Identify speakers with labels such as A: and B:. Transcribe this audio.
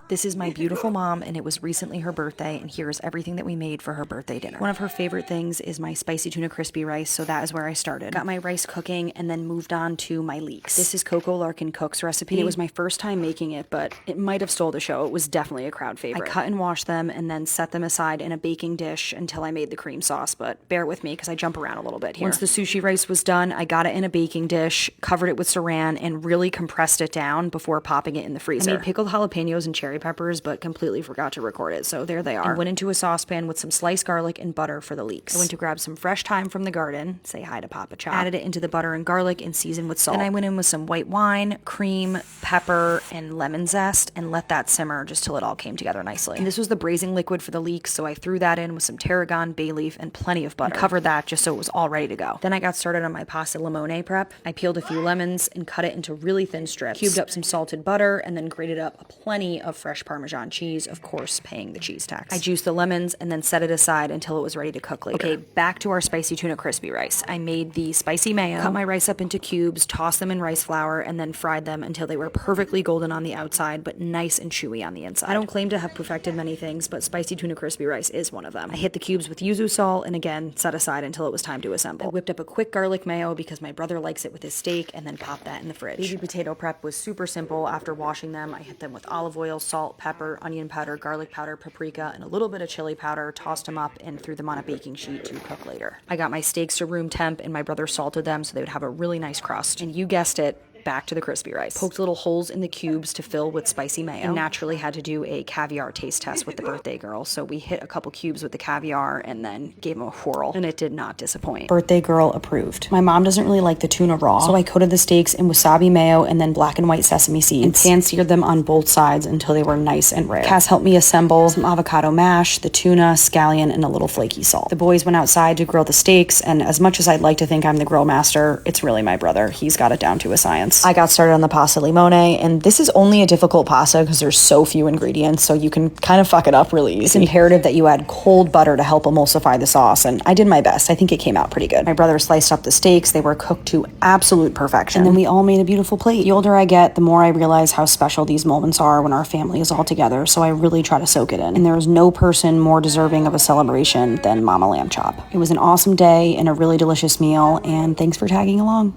A: This is my beautiful mom, and it was recently her birthday, and here's everything that we made for her birthday dinner. One of her favorite things is my spicy tuna crispy rice, so that is where I started. Got my rice cooking and then moved on to my leeks. This is Coco Larkin Cook's recipe. It was my first time making it, but it might have stole the show. It was definitely a crowd favorite. I cut and washed them and then set them aside in a baking dish until I made the cream sauce, but bear with me because I jump around a little bit here. Once the sushi rice was done, I got it in a baking dish, covered it with saran, and really compressed it down before popping it in the freezer. I made pickled jalapenos and cherry peppers, but completely forgot to record it, so there they are. I went into a saucepan with some sliced garlic and butter for the leeks. I went to grab some fresh thyme from the garden, say hi to Papa Chop, added it into the butter and garlic and seasoned with salt. Then I went in with some white wine, cream, pepper, and lemon zest and let that simmer just till it all came together nicely. And this was the braising liquid for the leeks, so I threw that in with some tarragon, bay leaf, and plenty of butter. I covered that just so it was all ready to go. Then I got started on my pasta limone prep. I peeled a few lemons and cut it into really thin strips, cubed up some salted butter, and then grated up plenty of fresh Parmesan cheese, of course paying the cheese tax. I juiced the lemons and then set it aside until it was ready to cook later. Okay, back to our spicy tuna crispy rice. I made the spicy mayo, cut my rice up into cubes, tossed them in rice flour, and then fried them until they were perfectly golden on the outside, but nice and chewy on the inside. I don't claim to have perfected many things, but spicy tuna crispy rice is one of them. I hit the cubes with yuzu salt and again set aside until it was time to assemble. I whipped up a quick garlic mayo because my brother likes it with his steak and then popped that in the fridge. Baby potato prep was super simple. After washing them, I hit them with olive oil, salt, pepper, onion powder, garlic powder, paprika, and a little bit of chili powder, tossed them up and threw them on a baking sheet to cook later. I got my steaks to room temp and my brother salted them so they would have a really nice crust. And you guessed it, back to the crispy rice. Poked little holes in the cubes to fill with spicy mayo. And naturally had to do a caviar taste test with the birthday girl, so we hit a couple cubes with the caviar and then gave them a whirl, and it did not disappoint. Birthday girl approved. My mom doesn't really like the tuna raw, so I coated the steaks in wasabi mayo and then black and white sesame seeds and pan-seared them on both sides until they were nice and rare. Cass helped me assemble some avocado mash, the tuna, scallion, and a little flaky salt. The boys went outside to grill the steaks, and as much as I'd like to think I'm the grill master, it's really my brother. He's got it down to a science. I got started on the pasta limone, and this is only a difficult pasta because there's so few ingredients, so you can kind of fuck it up really easy. It's imperative that you add cold butter to help emulsify the sauce, and I did my best. I think it came out pretty good. My brother sliced up the steaks. They were cooked to absolute perfection, and then we all made a beautiful plate. The older I get, the more I realize how special these moments are when our family is all together, so I really try to soak it in. And there is no person more deserving of a celebration than Mama Lamb Chop. It was an awesome day and a really delicious meal, and thanks for tagging along.